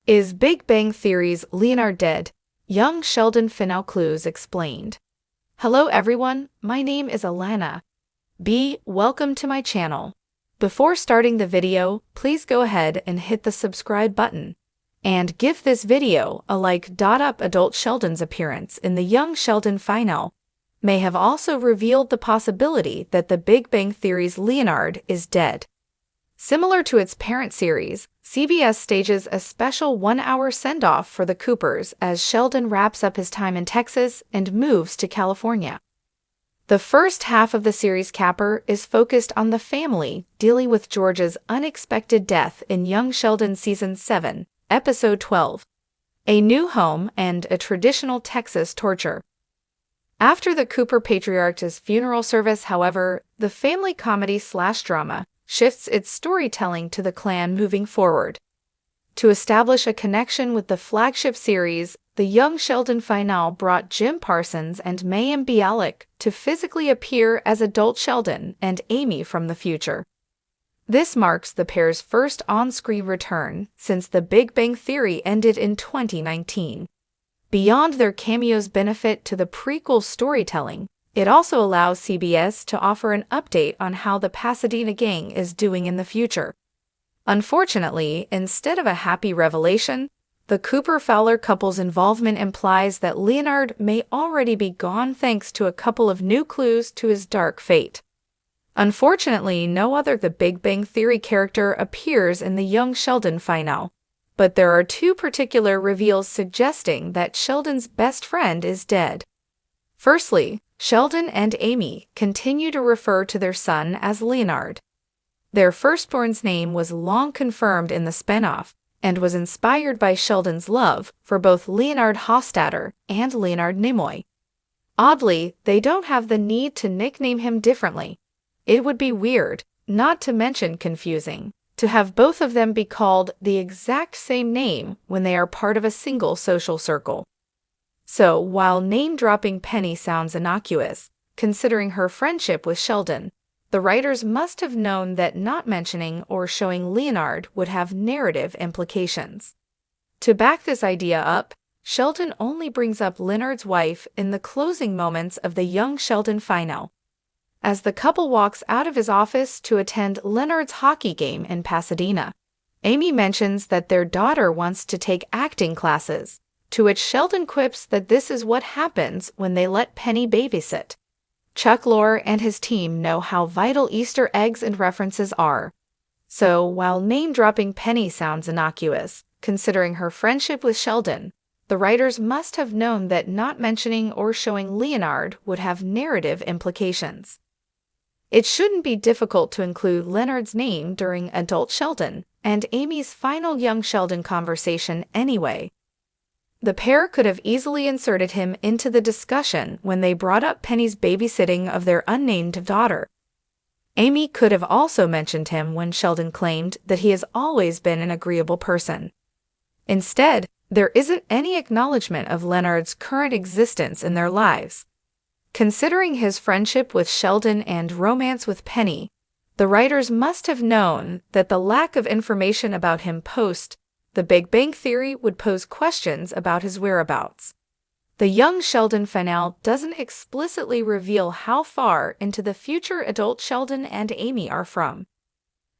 Is Big Bang Theory's Leonard dead? Young Sheldon final clues explained. Hello everyone, my name is Alana. Welcome to my channel. Before starting the video, please go ahead and hit the subscribe button. And give this video a like. Adult Sheldon's appearance in the Young Sheldon final may have also revealed the possibility that the Big Bang Theory's Leonard is dead. Similar to its parent series, CBS stages a special one-hour send-off for the Coopers as Sheldon wraps up his time in Texas and moves to California. The first half of the series capper is focused on the family dealing with George's unexpected death in Young Sheldon Season 7, Episode 12, A New Home and a Traditional Texas Torture. After the Cooper patriarch's funeral service, however, the family comedy/drama shifts its storytelling to the clan moving forward. To establish a connection with the flagship series, the Young Sheldon finale brought Jim Parsons and Mayim Bialik to physically appear as adult Sheldon and Amy from the future. This marks the pair's first on-screen return since The Big Bang Theory ended in 2019. Beyond their cameos' benefit to the prequel storytelling, it also allows CBS to offer an update on how the Pasadena gang is doing in the future. Unfortunately, instead of a happy revelation, the Cooper-Fowler couple's involvement implies that Leonard may already be gone thanks to a couple of new clues to his dark fate. Unfortunately, no other The Big Bang Theory character appears in the Young Sheldon finale, but there are two particular reveals suggesting that Sheldon's best friend is dead. Firstly, Sheldon and Amy continue to refer to their son as Leonard. Their firstborn's name was long confirmed in the spinoff and was inspired by Sheldon's love for both Leonard Hofstadter and Leonard Nimoy. Oddly, they don't have the need to nickname him differently. It would be weird, not to mention confusing, to have both of them be called the exact same name when they are part of a single social circle. So, while name-dropping Penny sounds innocuous, considering her friendship with Sheldon, the writers must have known that not mentioning or showing Leonard would have narrative implications. To back this idea up, Sheldon only brings up Leonard's wife in the closing moments of the Young Sheldon finale. As the couple walks out of his office to attend Leonard's hockey game in Pasadena, Amy mentions that their daughter wants to take acting classes, to which Sheldon quips that this is what happens when they let Penny babysit. Chuck Lorre and his team know how vital Easter eggs and references are. So, while name-dropping Penny sounds innocuous, considering her friendship with Sheldon, the writers must have known that not mentioning or showing Leonard would have narrative implications. It shouldn't be difficult to include Leonard's name during Adult Sheldon and Amy's final Young Sheldon conversation anyway. The pair could have easily inserted him into the discussion when they brought up Penny's babysitting of their unnamed daughter. Amy could have also mentioned him when Sheldon claimed that he has always been an agreeable person. Instead, there isn't any acknowledgement of Leonard's current existence in their lives. Considering his friendship with Sheldon and romance with Penny, the writers must have known that the lack of information about him post The Big Bang Theory would pose questions about his whereabouts. The Young Sheldon finale doesn't explicitly reveal how far into the future adult Sheldon and Amy are from.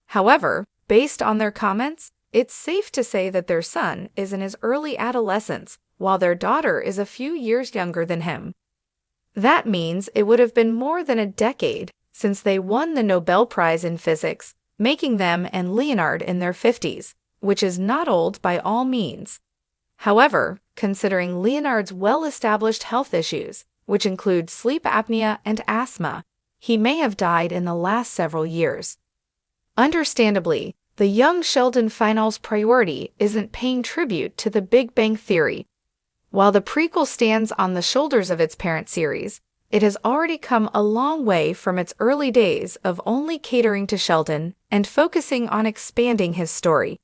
However, based on their comments, it's safe to say that their son is in his early adolescence, while their daughter is a few years younger than him. That means it would have been more than a decade since they won the Nobel Prize in Physics, making them and Leonard in their 50s. Which is not old by all means. However, considering Leonard's well-established health issues, which include sleep apnea and asthma, he may have died in the last several years. Understandably, the Young Sheldon finale's priority isn't paying tribute to The Big Bang Theory. While the prequel stands on the shoulders of its parent series, it has already come a long way from its early days of only catering to Sheldon and focusing on expanding his story.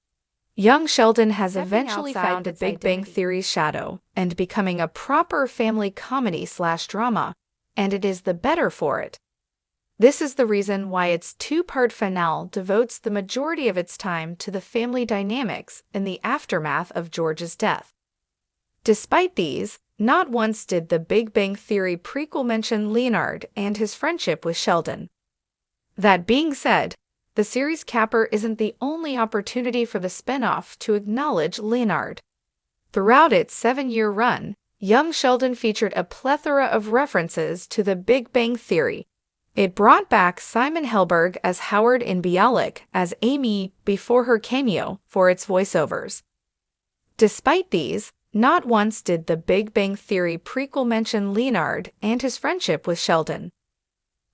Young Sheldon has eventually found The Big Bang Theory's shadow and becoming a proper family comedy/drama, and it is the better for it. This is the reason why its two-part finale devotes the majority of its time to the family dynamics in the aftermath of George's death. Despite these, not once did The Big Bang Theory prequel mention Leonard and his friendship with Sheldon. That being said, the series capper isn't the only opportunity for the spinoff to acknowledge Leonard. Throughout its 7-year run, Young Sheldon featured a plethora of references to The Big Bang Theory. It brought back Simon Helberg as Howard and Bialik as Amy before her cameo for its voiceovers. Despite these, not once did The Big Bang Theory prequel mention Leonard and his friendship with Sheldon.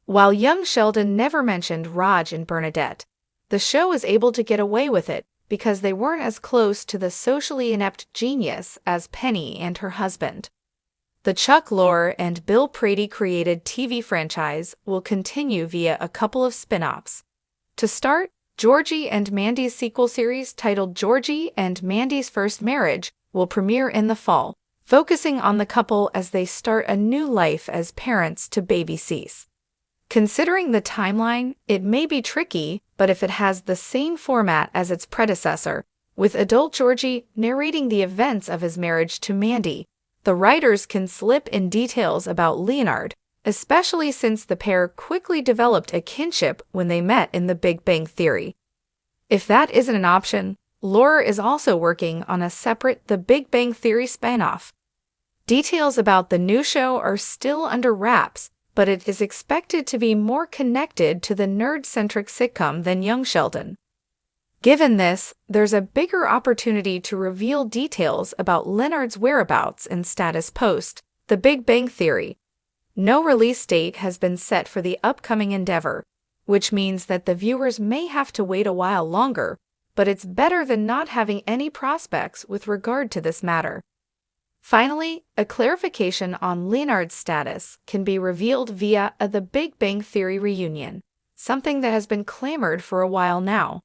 While young Sheldon never mentioned Raj and Bernadette, the show was able to get away with it because they weren't as close to the socially inept genius as Penny and her husband. The Chuck Lorre and Bill Prady created TV franchise will continue via a couple of spin-offs. To start, Georgie and Mandy's sequel series titled Georgie and Mandy's First Marriage will premiere in the fall, focusing on the couple as they start a new life as parents to baby Cease. Considering the timeline, it may be tricky, but if it has the same format as its predecessor, with adult Georgie narrating the events of his marriage to Mandy, the writers can slip in details about Leonard, especially since the pair quickly developed a kinship when they met in The Big Bang Theory. If that isn't an option, Lorre is also working on a separate The Big Bang Theory spinoff. Details about the new show are still under wraps, but it is expected to be more connected to the nerd-centric sitcom than Young Sheldon. Given this, there's a bigger opportunity to reveal details about Leonard's whereabouts and status post The Big Bang Theory. No release date has been set for the upcoming endeavor, which means that the viewers may have to wait a while longer, but it's better than not having any prospects with regard to this matter. Finally, a clarification on Leonard's status can be revealed via a The Big Bang Theory reunion, something that has been clamored for a while now.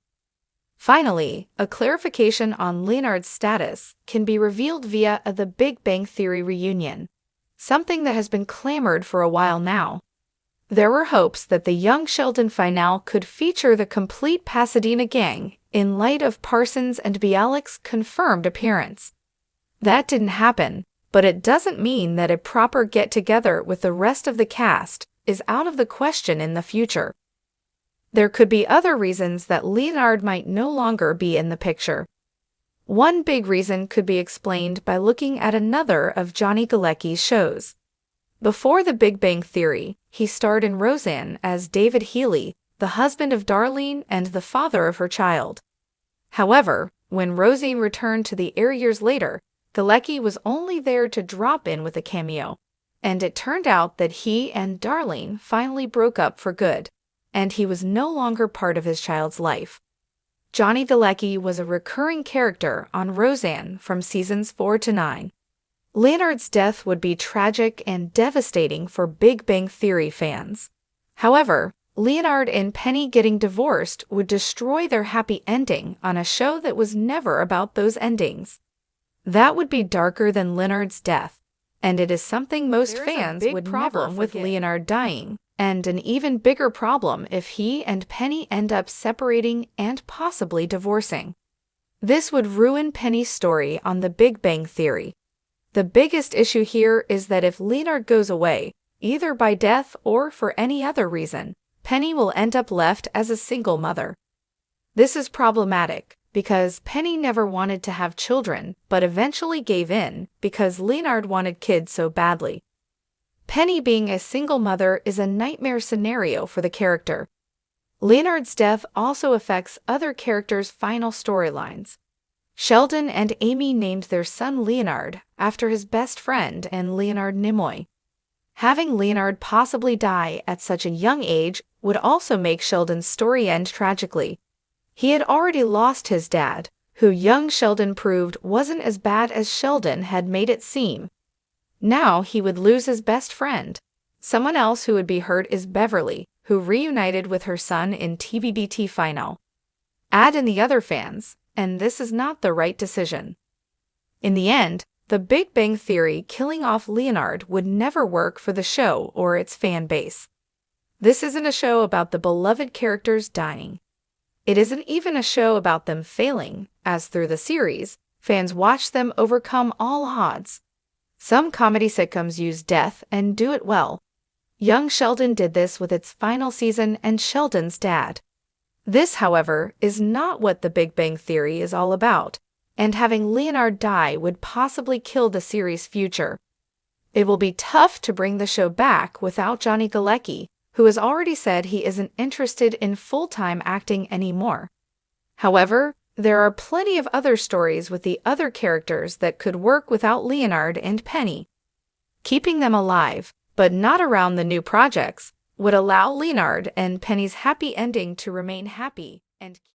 Finally, a clarification on Leonard's status can be revealed via a The Big Bang Theory reunion, something that has been clamored for a while now. There were hopes that the Young Sheldon finale could feature the complete Pasadena gang in light of Parsons and Bialik's confirmed appearance. That didn't happen, but it doesn't mean that a proper get-together with the rest of the cast is out of the question in the future. There could be other reasons that Leonard might no longer be in the picture. One big reason could be explained by looking at another of Johnny Galecki's shows. Before The Big Bang Theory, he starred in Roseanne as David Healy, the husband of Darlene and the father of her child. However, when Roseanne returned to the air years later, Galecki was only there to drop in with a cameo, and it turned out that he and Darlene finally broke up for good, and he was no longer part of his child's life. Johnny Galecki was a recurring character on Roseanne from seasons 4 to 9. Leonard's death would be tragic and devastating for Big Bang Theory fans. However, Leonard and Penny getting divorced would destroy their happy ending on a show that was never about those endings. That would be darker than Leonard's death, and it is something most fans would never with Leonard dying, and an even bigger problem if he and Penny end up separating and possibly divorcing. This would ruin Penny's story on The Big Bang Theory. The biggest issue here is that if Leonard goes away, either by death or for any other reason, Penny will end up left as a single mother. This is problematic because Penny never wanted to have children but eventually gave in because Leonard wanted kids so badly. Penny being a single mother is a nightmare scenario for the character. Leonard's death also affects other characters' final storylines. Sheldon and Amy named their son Leonard after his best friend and Leonard Nimoy. Having Leonard possibly die at such a young age would also make Sheldon's story end tragically. He had already lost his dad, who young Sheldon proved wasn't as bad as Sheldon had made it seem. Now he would lose his best friend. Someone else who would be hurt is Beverly, who reunited with her son in TBBT final. Add in the other fans, and this is not the right decision. In the end, The Big Bang Theory killing off Leonard would never work for the show or its fan base. This isn't a show about the beloved characters dying. It isn't even a show about them failing, as through the series, fans watch them overcome all odds. Some comedy sitcoms use death and do it well. Young Sheldon did this with its final season and Sheldon's dad. This, however, is not what The Big Bang Theory is all about, and having Leonard die would possibly kill the series' future. It will be tough to bring the show back without Johnny Galecki, who has already said he isn't interested in full-time acting anymore. However, there are plenty of other stories with the other characters that could work without Leonard and Penny. Keeping them alive, but not around the new projects, would allow Leonard and Penny's happy ending to remain happy and